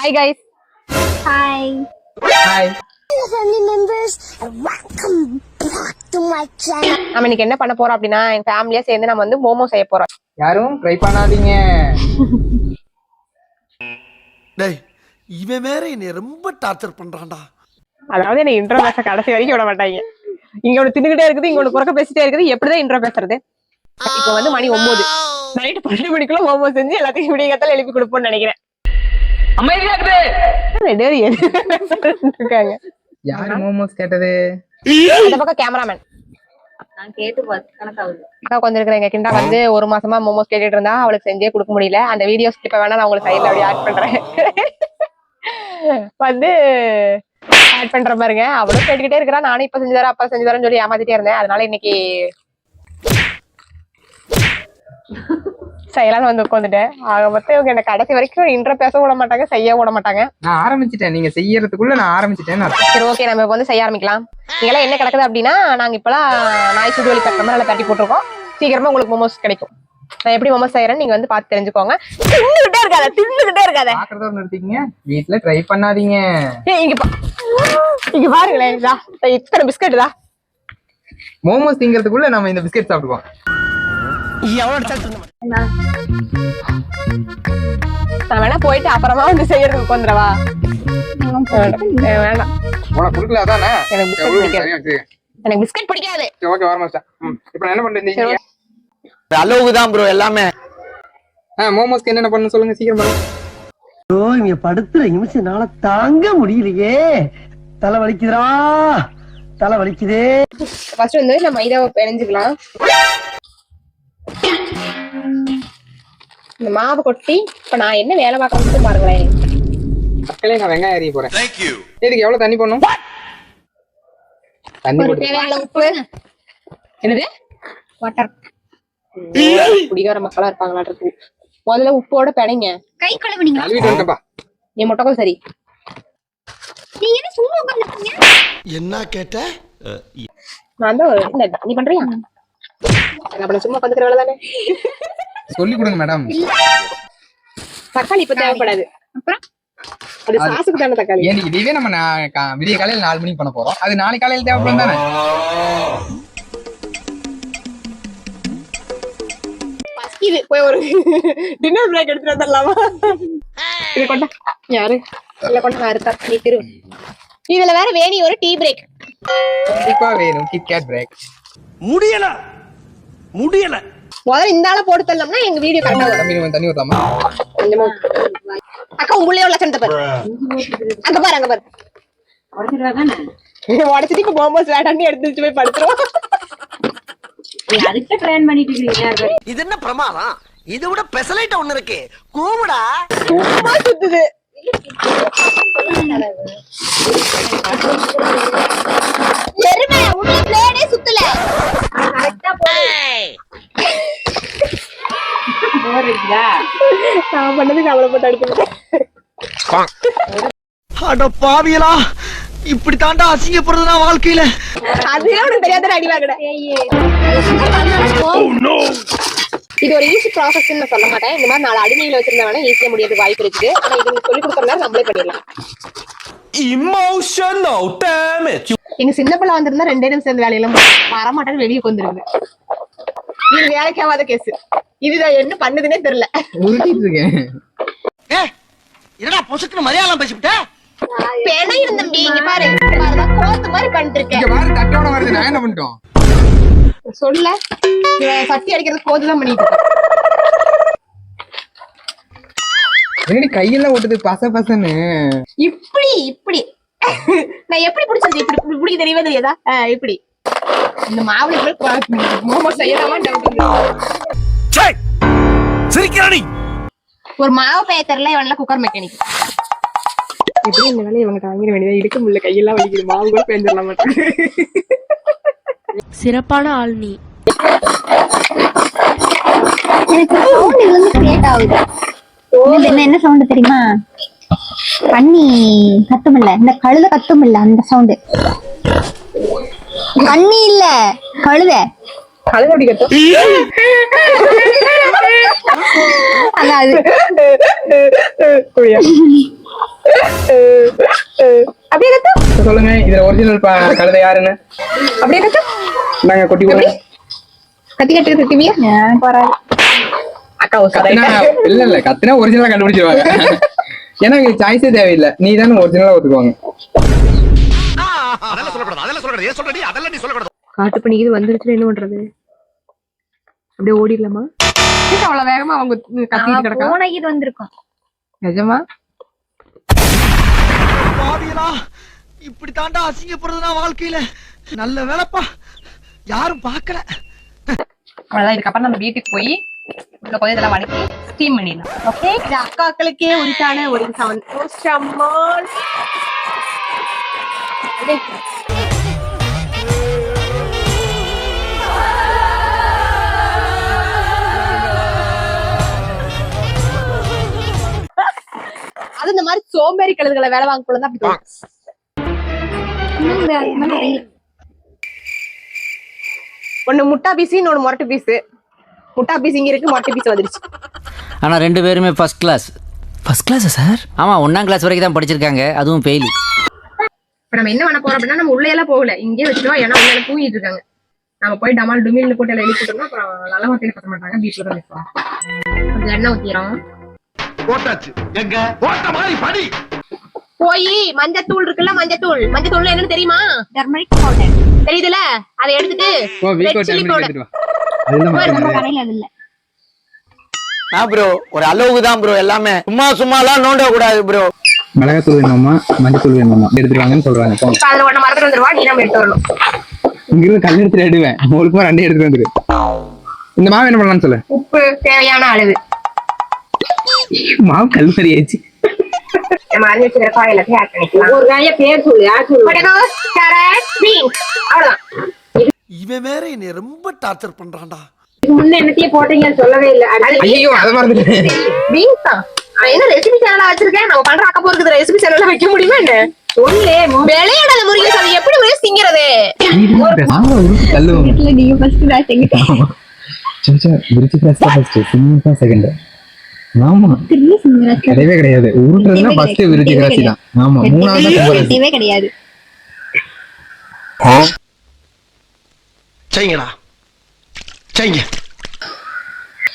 Hi guys. Hi. Hi. Hello family members and welcome back to my channel. நம்ம இன்னைக்கு என்ன பண்ண போறோம் அப்படின்னா எங்க ஃபேமிலியா சேர்ந்து நம்ம வந்து மோமோ செய்ய போறோம். யாரும் ட்ரை பண்ணாதீங்க. டேய் இவன் வேற என்னை ரொம்ப டார்ச்சர் பண்றான்டா. அதாவது என்ன இன்ட்ரோ பேச கடைசி வரைக்கும் விட மாட்டாங்க. இங்க ஒண்ணு தின்னுகிட்டே இருக்குது, இங்க ஒண்ணு குறக்க பேசிட்டே இருக்குது. எப்படிதான் இன்ட்ரோ பேசுறது? இப்போ வந்து மணி 9. நைட் 12 மணிக்குள்ள மோமோ செஞ்சு எல்லாத்தையும் விடியகாத்தால எழுப்பி கொடுப்போம்னு நினைக்கிறேன். அமைதியா இருக்காங்க. யாரு மோமோஸ் கேட்டது? அந்த பக்கம் கேமராமேன். நான் கேட்டு 10 கணக்காகுது. அக்கா கொஞ்சம் இருக்கிறேங்க. கிண்டா வந்து 1 மாசமா மோமோஸ் கேட்டுட்டு இருந்தா அவளுக்கு செஞ்சே கொடுக்க முடியல. அந்த வீடியோஸ் இப்ப வேணா நான் உங்களுக்கு சைட்ல அப்படியே ஆட் பண்றேன். வந்து ஆட் பண்ற பாருங்க. அவளும் கேட்டுக்கிட்டே இருக்கிறா. நானும் இப்ப செஞ்சு தரேன் அப்பா செஞ்சு தரேன்னு சொல்லி ஏமாத்திட்டே இருந்தேன். அதனால இன்னைக்கு செய்யலாம் வந்து உட்காந்துட்டேன். ஆக மொத்தம் இவங்க என்ன கடைசி வரைக்கும் இன்ட்ரோ பேச விட மாட்டாங்க, செய்ய விட மாட்டாங்க. நான் ஆரம்பிச்சிட்டேன், நீங்க செய்யறதுக்குள்ள நான் ஆரம்பிச்சிட்டேன். சரி ஓகே, நம்ம இப்ப வந்து செய்ய ஆரம்பிக்கலாம். நீங்களாம் என்ன கிடக்குது அப்படின்னா, நாங்க இப்பெல்லாம் நாய் சுடுவலி கட்டுற மாதிரி நல்லா தட்டி போட்டிருக்கோம். சீக்கிரமா உங்களுக்கு மோமோஸ் கிடைக்கும். நான் எப்படி மோமோஸ் செய்யறேன்னு நீங்க வந்து பார்த்து தெரிஞ்சுக்கோங்க. தின்னுகிட்டே இருக்காத. பாக்குறதோட நிறுத்திக்கங்க, வீட்டுல ட்ரை பண்ணாதீங்க. இங்க பாருங்களேன், இத்தனை பிஸ்கட் தான். மோமோஸ் திங்கிறதுக்குள்ள நம்ம இந்த பிஸ்கட் சாப்பிடுவோம். நான் வேணா போயிட்டு அப்புறமா வந்து செய்யறதுக்கு உட்காந்துடவா? வேண்டாம், உனக்கு குடுக்கல அதானே. எனக்கு பிஸ்கட் பிடிக்காது. எனக்கு பிஸ்கட் பிடிக்காது. ஓகே வரமாட்டா. இப்போ நான் என்ன பண்றேன்? அளவுக்கு தான் ப்ரோ எல்லாமே. மோமோஸ்க்கு என்னென்ன பண்ணணும் சொல்லுங்க சீக்கிரம் பண்ணுங்க. ஐயோ இங்க படுத்துற நிமிஷம்னால தாங்க முடியலையே. தலை வலிக்குதுடா, தலை வலிக்குதே. ஃபர்ஸ்ட் வந்து நம்ம மைதாவை பிணைஞ்சுக்கலாம். இந்த மாவு கொட்டி இப்ப நான் என்ன வேலை பார்க்கணும் பாருங்களேன். மக்களே நான் வெங்காயம் அறிய போறேன். இதுக்கு எவ்வளவு தண்ணி போடணும்? தண்ணி போட்டு தேவையான உப்பு. என்னது? வாட்டர். குடிகார மக்களா இருப்பாங்களாட்டு. முதல்ல உப்போட பிணைங்க. கை கழுவுனீங்க. கழுவிட்டு வந்துட்டப்பா. நீ முட்டைக்கும் சரி. நீங்க என்ன சும்மா உட்கார்ந்திருக்கீங்க? என்ன கேட்ட? நான் தான் நீ பண்றியா? அப்ப சும்மா உட்காந்துக்கிற வேலை தானே. சொல்லி கொடுங்க மேடம். தக்காளி இப்ப தேவைப்படாது. அப்புறம் அது சாசுக்கு தானே தக்காளி. ஏன் இதுவே நம்ம விடிய காலையில 4 மணிக்கு பண்ண போறோம். அது நாளைக்கு காலையில தேவைப்படும் தானே. இது போய் ஒரு டின்னர் பிரேக் எடுத்துட்டு வந்துடலாமா? இது கொண்டா யாரு இல்ல கொண்டா நான் இருக்கா நீ திரு. இதுல வேற வேணி ஒரு டீ பிரேக் கண்டிப்பா வேணும். KitKat break. முடியல முடியல. முதல்ல இந்த ஆள போட்டு தரலாம்னா எங்க வீடியோ கரெக்டா வரும். தண்ணி ஊத்தாமா? கொஞ்சமா அக்கா உங்களுடைய லட்சணத்தை பாரு. அங்க பாரு அங்க பாரு. உடைச்சிடுவா தானே? உடச்சிட்டு இப்ப மோமோஸ் வேடான்னு எடுத்து போய் படுத்துருவோம். அதுக்கு ட்ரெயின் பண்ணிட்டு இருக்கீங்க. இது என்ன பிரமாதம்? இதை விட பெசலைட் ஒண்ணு இருக்கு. கூவுடா. சும்மா சுத்துது. எருமை உன்னை பிளேடே சுத்தல. கரெக்ட்டா போறீங்களா? நான் பண்ணதுக்கு அவளை போட்டு அடிச்சு. அட பாவியலா, இப்படி தாண்டா அசிங்கப்படுறது நான் வாழ்க்கையில. அதுவே உனக்கு தெரியாத அடி வாங்கட. இது ஒரு ஈஸி ப்ராசஸ் நான் சொல்ல மாட்டேன். இந்த மாதிரி 4 அடிமைகளை வச்சிருந்தா ஈஸியா முடியாது வாய்ப்பு இருக்குது. ஆனா இது சொல்லி கொடுக்கறதுனால நம்மளே பண்ணிடலாம். Emotional damage. எங்க சின்ன பிள்ளை வந்திருந்தா 2 நிமிஷம் சேர்ந்து வேலையெல்லாம் வரமாட்டேன்னு வெளியே வந்துருங்க. இது வேலைக்கு ஆகாத கேஸ். இதுதான் என்ன பண்ணுதுன்னே தெரியல. உருட்டிட்டு இருக்கேன். என்னடா பொசுக்குன்னு மரியாதை பேசிவிட்ட? பேனை இருந்தம்பி இங்க பாரு. கோத்து மாதிரி பண்ணிட்டு இருக்கேன். இங்க பாரு தட்டோட வருது. நான் என்ன பண்ணிட்டோம் சொல்ல சட்டி அடிக்கிறது கோதுதான் பண்ணிட்டு இருக்கேன். என்னடி கையெல்லாம் ஓட்டுது பச பசன்னு. இப்படி இப்படி நான் எப்படி பிடிச்சது? இப்படி இப்படி தெரியவே தெரியாதா? இப்படி இந்த மாவுல மோமோ செய்யலாமா சிரிக்கிறானி. ஒரு மாவு பெய தெரியல. இவன்ல குக்கர் மெக்கானிக். எப்படி இந்த வேலையை இவங்க தாங்கிட வேண்டியதா? இடுக்க முடியல, கையெல்லாம் வலிக்குது. மாவு கூட பேந்துடலாம் மாட்டேன். சிறப்பான ஆள் நீ. என்ன சவுண்ட் தெரியுமா? பன்னி கத்தும் இல்ல, இந்த கழுத கத்தும் இல்ல, அந்த சவுண்ட். பன்னி இல்ல, கழுத. கழுத அப்படி கத்தும். அதான் அது. அப்படியே கத்து, சொல்லுங்க இதுல ஒரிஜினல் கழுதை யாருன்னு. அப்படியே கத்து. நாங்க கொட்டி கொடுங்க. கத்தி கட்டு திட்டுவியா? அக்கா கத்துனா இல்ல கத்துனா ஒரிஜினலா கண்டுபிடிச்சிருவாங்க. ஏன்னா சாய்ஸே தேவையில்லை, நீ தானே ஒரிஜினலா ஒத்துக்குவாங்க. காட்டு பண்ணிக்கிது வந்துருச்சுன்னு என்ன பண்றது? அப்படியே ஓடிடலாமா? அவ்வளவு வேகமா அவங்க கத்திட்டு கிடக்கா? போனகிட்டு வந்திருக்கோம். நிஜமா இப்படி தாண்டா அசிங்கப்படுறதுனா வாழ்க்கையில. நல்ல வேலைப்பா, யாரும் பாக்கல. அவ்வளவுதான். இதுக்கப்புறம் நம்ம வீட்டுக்கு போய் உள்ள போய் இதெல்லாம் வதக்கி ஸ்டீம் பண்ணிடலாம். ஓகே, இது அக்காக்களுக்கே உரித்தான ஒரு சம்மான். அது இந்த மாதிரி சோம்பேறி கழுதுகளை வேலை வாங்க போல தான் அப்படி தோணும். ஒண்ணு முட்டா பீஸ், இன்னொன்னு மொரட்டு பீஸ். முட்டா பீஸ் இங்க இருக்கு, மொரட்டு பீஸ் வந்துருச்சு. ஆனால் 2 பேருமே ஃபர்ஸ்ட் கிளாஸ். ஃபர்ஸ்ட் கிளாஸா சார்? ஆமாம், 1ஆம் கிளாஸ் வரைக்கும் தான் படிச்சிருக்காங்க, அதுவும் ஃபெயிலு. இப்ப நம்ம என்ன பண்ண போறோம் அப்படின்னா, நம்ம உள்ளே எல்லாம் போகல, இங்கே வச்சுருவோம். ஏன்னா உள்ள தூங்கிட்டு இருக்காங்க. நம்ம போய் டமால் டுமில்னு போட்டு எல்லாம் எழுப்பிட்டோம்னா அப்புறம் நல்ல வார்த்தையில பத்த மாட்டாங்க. பீச்ல தான் பேசுவாங்க. கொஞ்சம் எண்ணெய் ஊத்திரோம். போட்டாச்சு. எங்க போட்ட மாதிரி படி. போய் மஞ்சத்தூள் இருக்குல்ல, மஞ்சத்தூள் என்னன்னு தெரியுமா? டர்மரிக் பவுடர் தெரியுதுல? அதை எடுத்துட்டு ரெட் சில்லி பவுடர். நம்ம கடையில அது இல்ல. ப்ரோ ஒரு அளவுக்கு தான் ப்ரோ, எல்லாமே சும்மா எல்லாம் நோண்ட கூடாது ப்ரோ. மிளகாத்தூள் வேணுமா மஞ்சத்தூள் வேணுமா எடுத்துருவாங்கன்னு சொல்றாங்க. அதுல ஒண்ணு மறந்துட்டு வந்துருவா, நீ நம்ம எடுத்து வரணும். இங்கிருந்து கல் எடுத்துட்டு எடுவேன், உங்களுக்கு 2 எடுத்துட்டு வந்துரு. இந்த மாவு என்ன பண்ணலாம்னு சொல்லு. உப்பு தேவையான அளவு. மாவு கல் சரி ஆயிடுச்சு. நம்ம அரிஞ்சு வச்சுக்கிற காய் எல்லாத்தையும் ஆட் பண்ணிக்கலாம். ஒரு காய பேர் சொல்லு, யார் சொல்லு? பொட்டேட்டோஸ், கேரட், பீன்ஸ், அவ்வளவுதான். இவன் வேற என்னை ரொம்ப டார்ச்சர் பண்றான்டா. முன்ன என்னத்தையே போட்டீங்கன்னு சொல்லவே இல்ல. ஐயோ அதை மறந்துட்டு. பீன்ஸ் தான். நான் என்ன ரெசிபி சேனலா வச்சிருக்கேன்? நம்ம பண்ற அக்கா போறது ரெசிபி சேனல்ல வைக்க முடியுமா என்ன? சொல்லு. விளையாடாத முருகேஷ், அது எப்படி முருகேஷ் திங்கிறது? மாவு உருட்டு தள்ளு. இல்ல நீங்க ஃபர்ஸ்ட் நான் செஞ்சுட்டேன். விரிச்சு கிராஸ் ஃபர்ஸ்ட், சின்ன செகண்ட். ஆமா திரும்பி செஞ்சுறேன். கிடையவே கிடையாது. உருட்டுறதுன்னா ஃபர்ஸ்ட் விரிச்சு கிராஸ் தான். ஆமா, மூணாவது கிடையவே கிடையாது. செய்யுங்கடா, செய்யுங்க.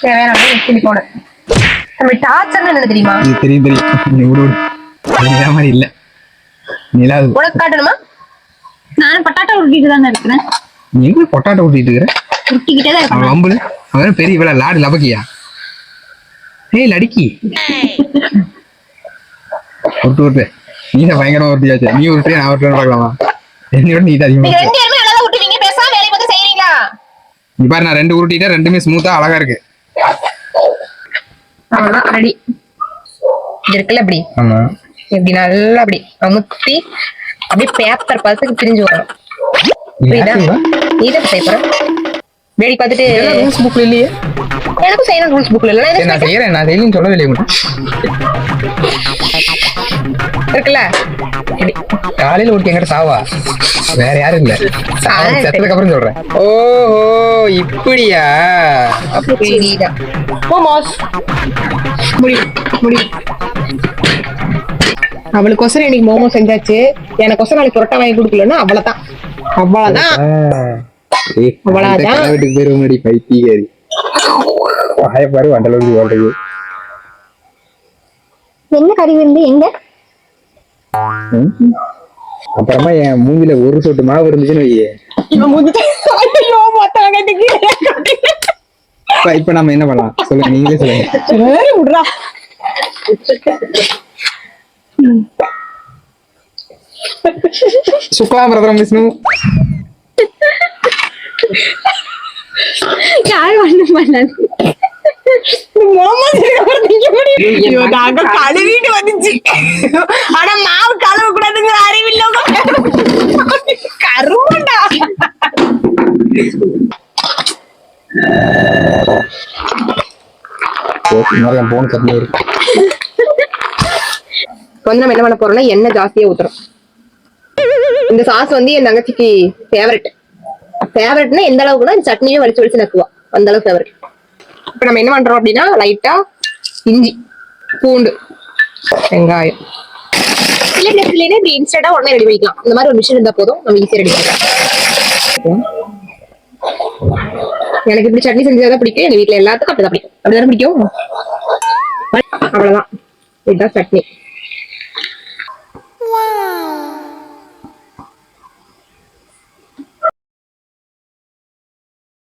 தேவையான அளவு சில்லி பவுடர். நம்ம டார்ச்சர்னு என்ன தெரியுமா? தெரியும். நீ விடு நிலா மாதிரி இல்ல. நிலா உனக்கு காட்டணுமா? நானும் பட்டாட்டா உருட்டிட்டு தான் இருக்கிறேன். நீ எங்க பொட்டாட்டோ ஊட்டிட்டு இருக்கிற? உருட்டிக்கிட்டே தான் அவன் இருக்கேன். அம்புல அவன் பெரிய இவ்வளவு லாடு லபக்கியா? ஏய் லடிக்கி உருட்டு நீ தான் பயங்கரமா உருட்டியாச்சு. நீ உருட்டு, நான் உருட்டு பார்க்கலாமா? என்னோட நீ தான் அதிகமா. நீங்க ரெண்டு பேருமே நல்லா விட்டுவீங்க, பேசாம வேலையை பார்த்து செய்யறீங்களா? நீ பாரு, நான் 2 உருட்டிட்டேன், 2மே ஸ்மூத்தா அழகா இருக்கு. அவ்வளவுதான், ரெடி. இது இருக்குல்ல இப்படி, ஆமா இப்படி நல்லா அப்படி அமுத்தி அப்படியே பேப்பர் பார்த்துக்கு பிரிஞ்சு வரணும். புரியுதா? நீதான் செய்ய போற. வேடி பார்த்துட்டு ரூல்ஸ் புக்ல இல்லையே. எனக்கும் செய்யணும் ரூல்ஸ் புக்ல இல்ல. சரி, நான் செய்யறேன். நான் செய்யலன்னு சொல்லவே இல்லையே உனக்கு. இருக்குல்ல இப்படி. காலையில ஊட்டி எங்கிட்ட சாவா, வேற யாரும் இல்ல. செத்ததுக்கு அப்புறம் சொல்றேன். ஓஹோ இப்படியா? அப்படிதான். மோமோஸ் முடியும். அவளுக்கோசரம் இன்னைக்கு மோமோ செஞ்சாச்சு. எனக்கோசரம் நாளைக்கு புரோட்டா வாங்கி கொடுக்கலன்னா அவ்வளவுதான். வீட்டுக்கு பேரு முன்னாடி பைத்தியக்காரி பாரு வண்டலூர் ஓடுறது. என்ன கறி விருந்து எங்க? அப்புறமா என் மூஞ்சில ஒரு சொட்டு மாவு இருந்துச்சுன்னு வையே. இப்ப நம்ம என்ன பண்ணலாம் சொல்லுங்க, நீங்களே சொல்லுங்க. சுக்லாம்பிரதம் விஷ்ணு யாரும் ஒண்ணும் பண்ணாது. கழுவிட்டு வந்துச்சு. ஆனா மாவு கழுவ கூடாதுங்கிற அறிவில்ல கருமண்டா. போன் சட்னி இருக்கு. வந்து நம்ம என்ன பண்ண போறோம்னா எண்ணெய் ஜாஸ்தியா ஊத்துறோம். இந்த சாஸ் வந்து என் தங்கச்சிக்கு ஃபேவரட்னா எந்த அளவுக்குன்னா சட்னியும் வலிச்சு நக்குவா, அந்த அளவுக்கு ஃபேவரட். இப்ப நம்ம என்ன பண்றோம் அப்படின்னா லைட்டா இஞ்சி, பூண்டு, வெங்காயம் இல்லைன்னா இப்படி இன்ஸ்டன்டா உடனே ரெடி பண்ணிக்கலாம். இந்த மாதிரி ஒரு மிஷின் இருந்தா போதும், நம்ம ஈஸியா ரெடி பண்ணிக்கலாம். எனக்கு இப்படி சட்னி செஞ்சதான் பிடிக்கும், எங்க வீட்டுல எல்லாத்துக்கும் அப்படிதான் பிடிக்கும். அப்படிதானே பிடிக்கும். அவ்வளவுதான், இதுதான் சட்னி.